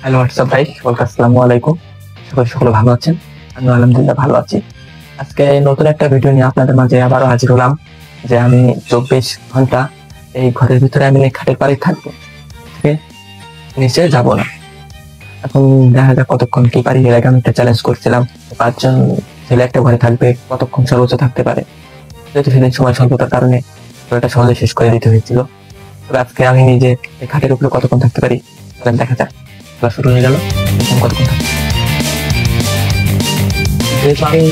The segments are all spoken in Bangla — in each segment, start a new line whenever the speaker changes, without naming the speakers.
হ্যালো হোয়াটসঅ্যাপ ভাই, আসসালামু আলাইকুম। সকলে ভালো আছেন? আমি আলহামদুলিল্লাহ ভালো আছি। আজকে নতুন একটা ভিডিও নিয়ে আপনাদের মাঝে আবারও হাজির হলাম। যে আমি 24 ঘন্টা এই ঘরের ভিতরে আমি খাটের পাড়ে থাকবো, নিচে যাব না। এখন দেখা যাক কতক্ষণ কি পারি। এর আগে আমি একটা চ্যালেঞ্জ করছিলাম, 5 জন ছেলে একটা ঘরে থাকবে, কতক্ষণ সর্বোচ্চ থাকতে পারে। যেহেতু সেদিন সময় স্বল্পতার কারণে এটা সহজে শেষ করে দিতে হয়েছিল। তবে আজকে আমি নিজে এই খাটের উপরে কতক্ষণ থাকতে পারি দেখা যাক। শুরু হয়ে গেল। কতক্ষণ থাকতে, যেহেতু আমি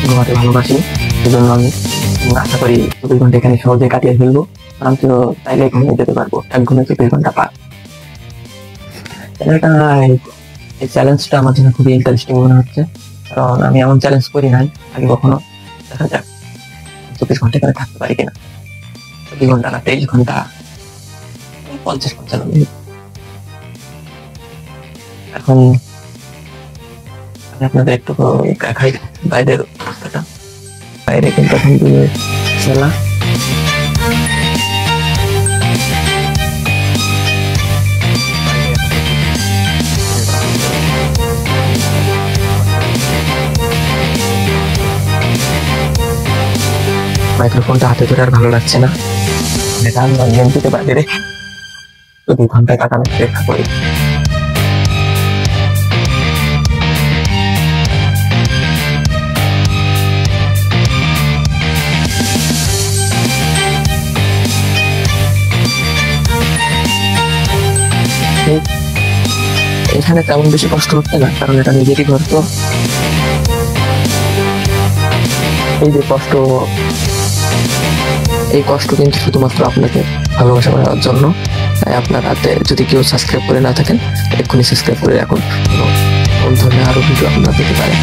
ঘুমাতে ভালোবাসি, সেজন্য আমি আশা করি 24 ঘন্টা এখানে সহজে কাটিয়ে ফেলবো। আমি তো চাইলে ঘুমিয়ে যেতে পারবো, এক ঘুমে 24 ঘন্টা পার। এই চ্যালেঞ্জটা আমার জন্য খুবই ইন্টারেস্টিং মনে হচ্ছে, কারণ আমি এমন চ্যালেঞ্জ করি নাই আগে কখনো। দেখা যাক 24 ঘন্টা করে থাকতে পারি কিনা। 24 ঘন্টা না, 23 ঘন্টা, 50-55 মিনিট। এখন আমি আপনাদের একটু দেখাই বাইরের অবস্থাটা। বাইরে কিন্তু এখন খেলা, মাইক্রোফোনটা হাতে ধরে আর ভালো লাগছে না। এটা আমি নিয়ন্ত্রিত বাইরে 2 ঘন্টা কাটানোর চেষ্টা করি। এখানে তেমন বেশি কষ্ট হচ্ছে না, কারণ এটা নিজেরই ঘর। তো এই যে কষ্ট, এই কষ্ট কিন্তু শুধুমাত্র আপনাকে ভালোবাসা করার জন্য। তাই আপনার হাতে যদি কেউ সাবস্ক্রাইব করে না থাকেন, এক্ষুনি সাবস্ক্রাইব করে রাখুন। কোন ধরনের আরো ভিডিও আপনারা পেতে পারেন।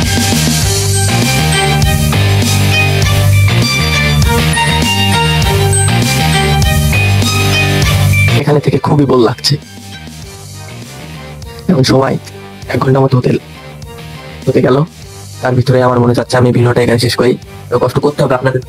এখানে থেকে খুবই বোর লাগছে। এখন সময় 1 ঘন্টা মতো হতে গেল। তার ভিতরে আমার মনে যাচ্ছে আমি ভিডিওটা এখানে শেষ করি। কষ্ট করতে হবে আপনাদের।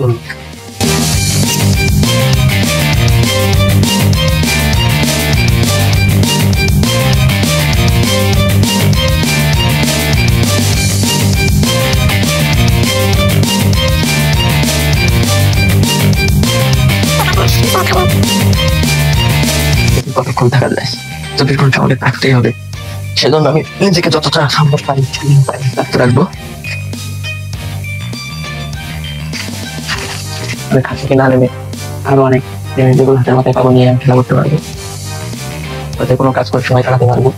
কতক্ষণ থাকা যায়? 24 ঘন্টা আমাকে থাকতেই হবে। সেজন্য আমি নিজেকে যতটা সম্ভব পারি রাখবো। খাট থেকে না নেমে আরো অনেক যেগুলো হাতের মাথায় পাবো নিয়ে আমি খেলা করতে পারবো, তাতে কোনো কাজ করে সময় কাটাতে পারবো।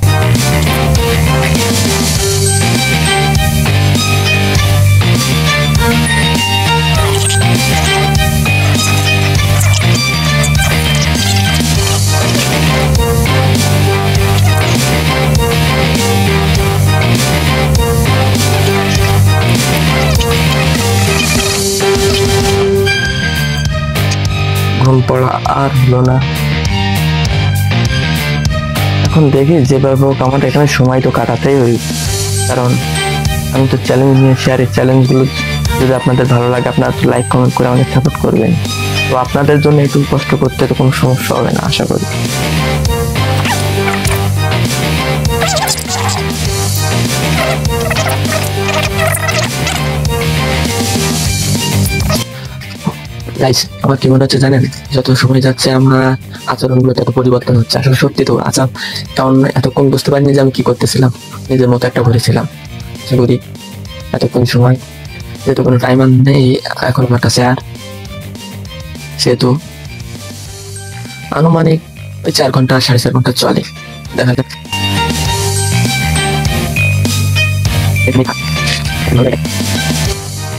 ঘুম পড়া আর হলো না। এখন দেখি যেভাবে হোক আমার এখানে সময় তো কাটাতেই হই, কারণ আমি তো চ্যালেঞ্জ নিয়েছি। আর এই চ্যালেঞ্জগুলো যদি আপনাদের ভালো লাগে, আপনারা তো লাইক কমেন্ট করে আমাকে সাপোর্ট করবেন। তো আপনাদের জন্য একটু কষ্ট করতে তো কোনো সমস্যা হবে না আশা করি। আমার কি মনে হচ্ছে জানেন, যত সময় যাচ্ছে আমার আচরণগুলো তত পরিবর্তন হচ্ছে। আসলে সত্যি তো কারণ এতক্ষণ বুঝতে পারিনি যে আমি কি করতেছিলাম। নিজের মতো একটা ঘুরেছিলাম। আশা করি এতক্ষণ সময়, যেহেতু কোনো টাইম আর নেই এখন আমার কাছে, আর সেহেতু আনুমানিক ওই 4 ঘন্টা 4.5 ঘন্টা চলে। দেখা যাক।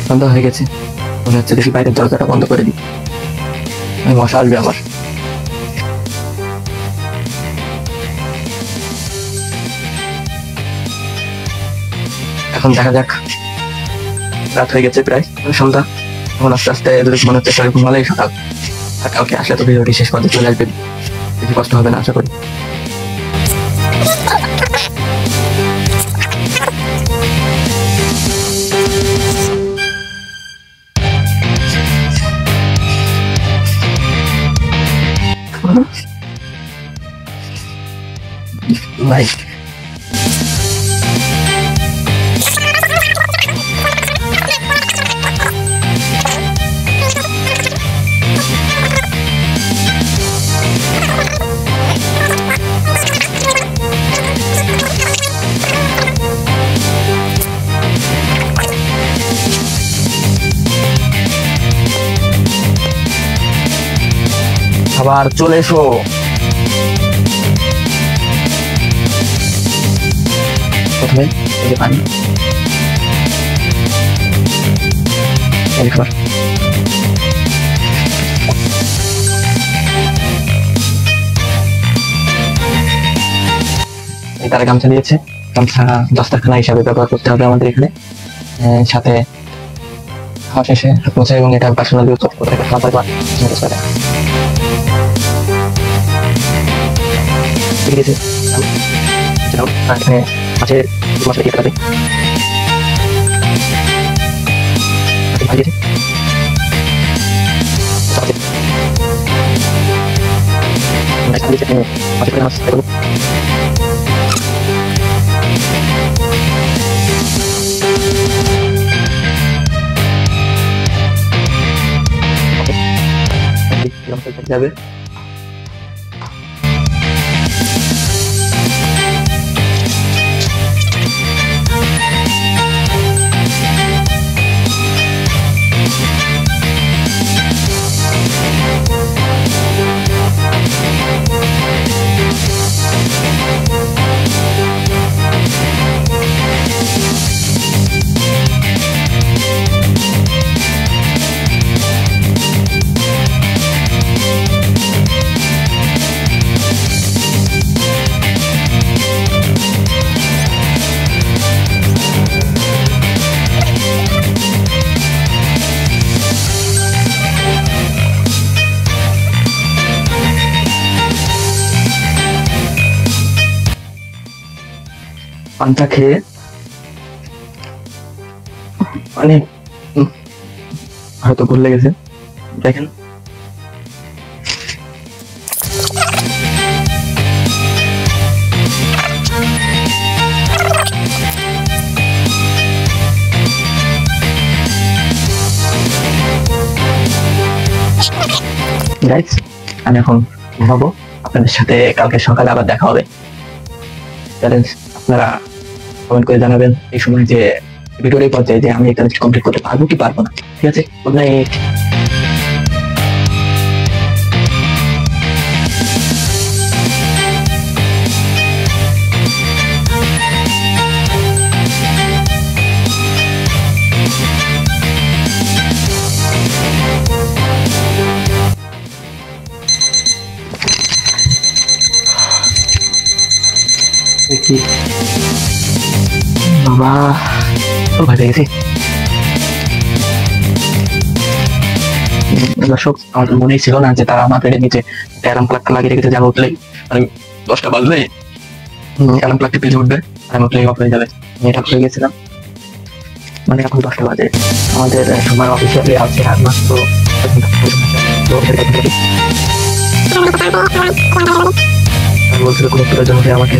বন্ধ হয়ে গেছে মনে হচ্ছে। দেখি বাইরের দরজাটা বন্ধ করে দিই, মশা আসবে আবার। এখন দেখা যাক, রাত হয়ে গেছে প্রায় সন্ধ্যা। এখন আস্তে আস্তে মনে হচ্ছে শরীর ঘুমালেই সকাল। কালকে আসলে তো ভিডিওটি শেষ পর্যন্ত চলে আসবে, বেশি কষ্ট হবে না আশা করি। ভাই আবার চলে এসো। প্রথমে এই যে পানি, এই খাবার, তারা গামছা দিয়েছে। গামছা দস্তারখানা হিসাবে ব্যবহার করতে হবে আমাদের এখানে। সাথে খাওয়া শেষে হাত মোছা এবং এটা পার্সোনাল ইউজ করতে হবে। ঠিক আছে, মাছের মশলা দিয়ে খাবে। যাবে পানটা খেয়ে মানে হয়তো ভুল লেগেছে। দেখেন গাইস, আমি এখন ঘুমাবো। আপনাদের সাথে কালকে সকালে আবার দেখা হবে। চ্যালেঞ্জ আপনারা কমেন্ট করে জানাবেন এই সময় যে ভিডিওর এই পর্যায়ে যে আমি এই চ্যালেঞ্জ কমপ্লিট করতে পারবো কি পারবো না। ঠিক আছে, গুড নাইট। বাবা তো ভয় লেগেছে। দর্শক, আমাদের মনেই ছিল না যে তারা আমাদের নিচে অ্যালার্ম ক্লকটা লাগিয়ে রেখেছে, যারা উঠলেই মানে 10টা বাজলেই অ্যালার্ম ক্লকটি পেজে উঠবে আর আমি উঠলেই অফ হয়ে যাবে। আমি এটা ভুলে গেছিলাম। মানে এখন 10টা বাজে, আমাদের সময় অফিসিয়ালি আছে আর মাত্র বলছিল কোনো প্রয়োজন হলে আমাকে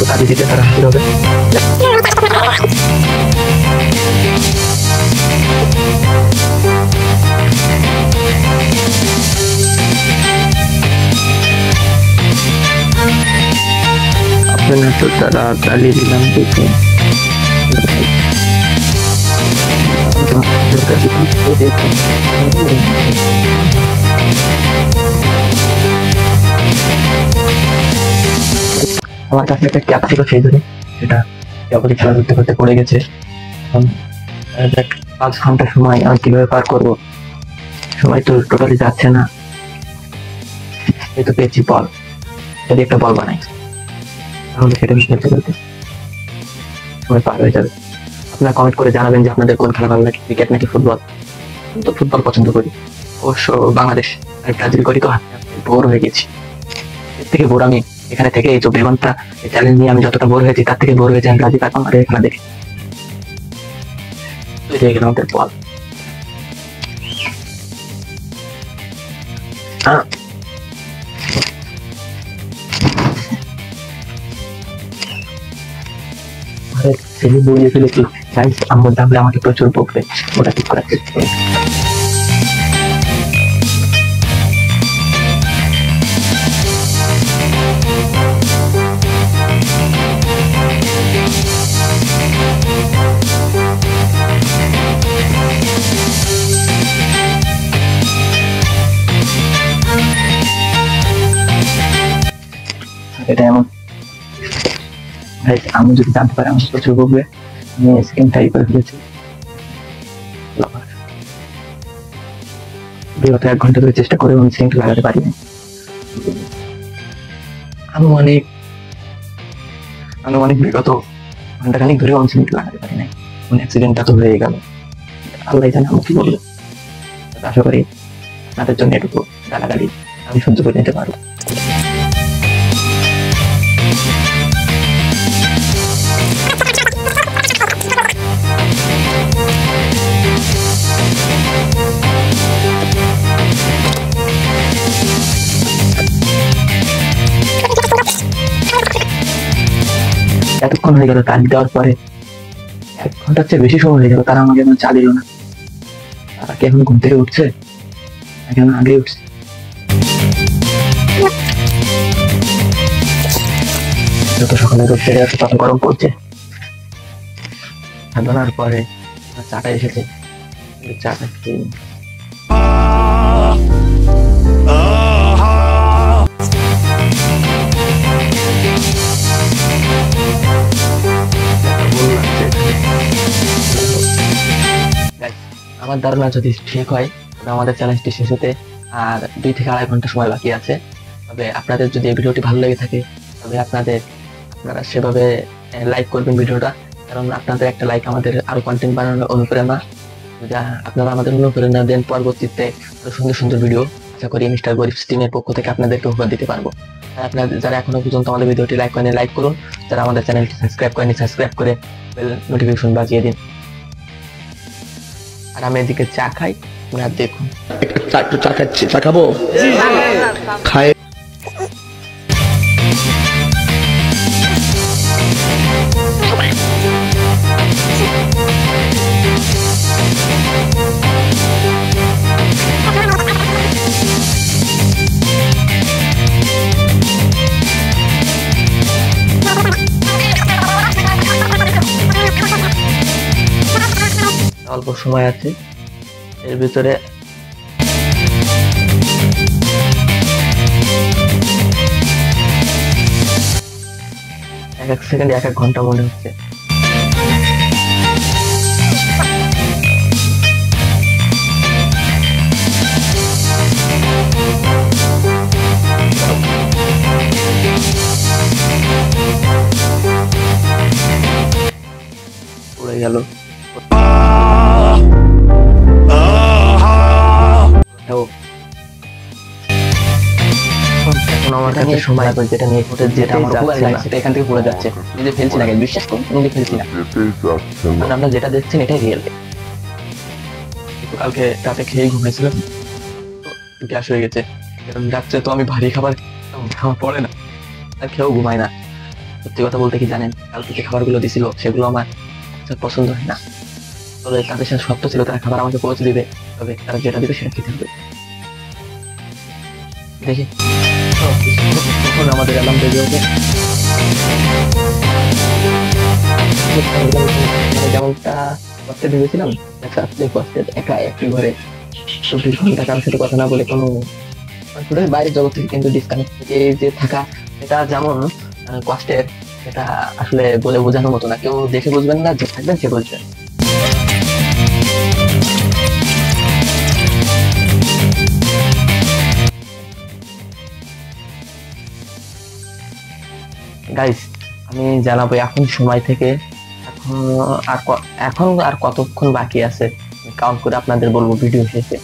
কাজে দিতে তারা হাজির হবে। আপনার তো তারা গালি দিলাম দেখে আমার কাছে একটা ক্যাপ ছিল সেই ধরে, সেটা ক্যাপে খেলা করতে করতে পড়ে গেছে। 5 ঘন্টা সময় আমি কিভাবে পার করবো, সময় তো টোটালি যাচ্ছে না। এই তো পেয়েছি বল, যদি একটা বল বানাই তাহলে সেটা খেলতে খেলতে সময় পার হয়ে যাবে। আপনারা কমেন্ট করে জানাবেন যে আপনাদের কোন খেলা ভালো লাগে, ক্রিকেট নাকি ফুটবল। আমি তো ফুটবল পছন্দ করি, অবশ্য বাংলাদেশ আর ব্রাজিল করি তো বোর হয়ে গেছি। এর থেকে বোর আমি এখানে থেকে এই 24 ঘন্টা চ্যালেঞ্জ নিয়ে আমি যতটা বোর হয়েছি তার থেকে বোর হয়েছি আমি ব্রাজিল আর বাংলাদেশ খেলা দেখে। গেল আমাদের বল। ছেলে বলিয়ে ফেলেছি গাইস, আম্মু জানলে আমাকে প্রচুর বকবে। ওটা ঠিক করার চেষ্টা করি। এটা এমন আমি যদি জানতে পারি আমার প্রচুর বকবে। আমি স্ক্রিন টাইপ করে ফেলেছি। বিগত 1 ঘন্টা ধরে চেষ্টা করে আমি স্ক্রিনটা লাগাতে পারিনি। আনুমানিক বিগত ঘন্টাখানিক ধরে আমি স্ক্রিনটা লাগাতে পারি নাই। অ্যাক্সিডেন্টটা তো হয়ে গেল, আল্লাহ জানে আমি কি বলবো। আশা করি আপনাদের জন্য এটুকু গালাগালি আমি সহ্য করে নিতে পারবো। এতক্ষণ হয়ে গেল তালি দেওয়ার পরে, 1 ঘন্টার চেয়ে বেশি সময় হয়ে গেল, তারা আমাকে এখন চা দিল না। তারা কি এখন ঘুম থেকে উঠছে নাকি আমি আগে উঠছি? যত সকালে রোদ বেড়ে আছে তত গরম পড়ছে। সাধনার পরে চাটা এসেছে, চাটা খেয়ে আমার ধারণা যদি ঠিক হয় তবে আমাদের চ্যালেঞ্জটি শেষ হতে আর 2 থেকে 2.5 ঘন্টা সময় বাকি আছে। তবে আপনাদের যদি এই ভিডিওটি ভালো লেগে থাকে তবে আপনারা সেভাবে লাইক করবেন ভিডিওটা, কারণ আপনাদের একটা লাইক আমাদের আরো কন্টেন্ট বানানোর অনুপ্রেরণা। আপনারা আমাদের অনুপ্রেরণা দেন পরবর্তীতে সুন্দর সুন্দর ভিডিও আশা করি মিস্টার গরিব টিমের পক্ষ থেকে আপনাদেরকে উপহার দিতে পারবো। আপনারা যারা এখনো পর্যন্ত আমাদের ভিডিওটি লাইক করেন লাইক করুন, যারা আমাদের চ্যানেলটি সাবস্ক্রাইব করেনি সাবস্ক্রাইব করে বেল নোটিফিকেশন বাজিয়ে দিন। আর আমি এদিকে চা খাই, আর দেখুন
চা খাচ্ছি, চা খাবো খাই।
অল্প সময় আছে, এর ভিতরে এক সেকেন্ড 1 ঘন্টা মনে হচ্ছে। পড়ে গেল। আমার কাছে সময় যেটা নিয়ে যেটা আমার সেটা এখান থেকে পড়ে যাচ্ছে, নিজে ফেলছি না, বিশ্বাস করুন নিজে ফেলছি না। আমরা যেটা দেখছেন এটাই রিয়েল। কালকে রাতে খেয়ে ঘুমাইছিলাম, গ্যাস হয়ে গেছে। এরকম রাত্রে তো আমি ভারী খাবার আমার পড়ে না, আর খেয়েও ঘুমাই না। সত্যি কথা বলতে কি জানেন, কালকে যে খাবারগুলো দিছিল সেগুলো আমার পছন্দ হয় না। তবে তাদের সাথে শর্ত ছিল তারা খাবার আমাকে পৌঁছে দিবে, তবে তারা যেটা দিবে সেটা খেতে হবে। দেখি তখন আমাদের অ্যালার্ম বেজে ওঠে। যেমনটা করতে ভেবেছিলাম, একা একটি ঘরে 24 ঘন্টা কারোর সাথে কথা না বলে কোনো বাইরের জগৎ থেকে কিন্তু ডিসকানেক্ট থেকে যে থাকা, এটা যেমন কষ্টের, এটা আসলে বলে বোঝানোর মতো না। কেউ দেখে বুঝবেন না, যে থাকবেন সে বুঝবেন। গাইস আমি জানাবো এখন সময় থেকে এখন আর কতক্ষণ বাকি আছে কাউন্ট করে আপনাদের বলবো ভিডিও শেষে।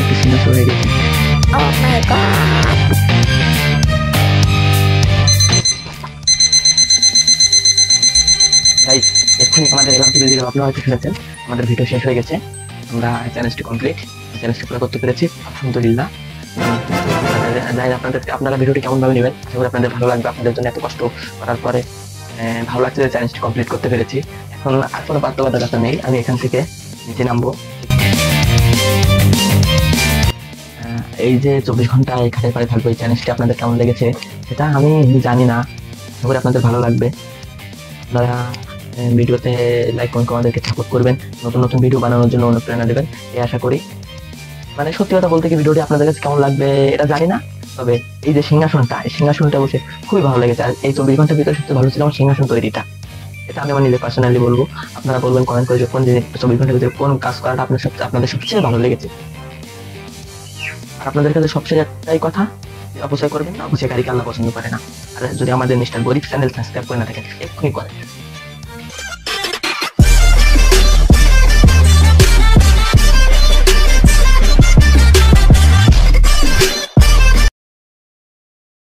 একটি সিগনেচার হয়ে গেছে।
Oh my god!
গাইস, এক্ষুনি আমাদের ভিডিও আপনারা হয়তো শুনেছেন, আমাদের ভিডিও শেষ হয়ে গেছে। আমরা চ্যালেঞ্জটি কমপ্লিট, চ্যালেঞ্জটি পুরো করতে পেরেছি আলহামদুলিল্লাহ। জানি আপনারা ভিডিওটি কেমন ভাবে নেবেন, আশা করি আপনাদের ভালো লাগবে। আপনাদের জন্য এত কষ্ট করার পরে ভালো লাগছে যে চ্যালেঞ্জটি কমপ্লিট করতে পেরেছি। এখন আর কোনো বাধ্যবাধকতা নেই, আমি এখান থেকে নিচে নামবো। এই যে 24 ঘন্টা এই খাটের পাড়ে থাকবো, এই চ্যালেঞ্জটি আপনাদের কেমন লেগেছে সেটা আমি জানি না, আশা করি আপনাদের ভালো লাগবে। আপনারা ভিডিওতে লাইক কমেন্ট আমাদেরকে সাপোর্ট করবেন, নতুন নতুন ভিডিও বানানোর জন্য অনুপ্রেরণা দেবেন এই আশা করি। মানে সত্যি কথা বলতে কি, ভিডিওটি আপনাদের কাছে কেমন লাগবে এটা জানি না, তবে এই যে সিংহাসনটা, এই সিংহাসনটা বসে খুবই ভালো লেগেছে। আর এই 24 ঘন্টার ভিতরে সবচেয়ে ভালো ছিল আমার সিংহাসন তৈরিটা, এটা আমি আমার নিজে পার্সোনালি বলবো। আপনারা বলবেন কমেন্ট করে যে কোন জিনিস 24 ঘন্টার ভিতরে কোন কাজ করাটা আপনাদের সবচেয়ে ভালো লেগেছে। আর আপনাদের কাছে সবচেয়ে একটাই কথা, অপচয় করবেন না, অপচয় গাড়িকে আল্লাহ পছন্দ করে না। আর যদি আমাদের মিস্টার গরিব চ্যানেল সাবস্ক্রাইব করে না থাকেন, এক্ষুনি করেন।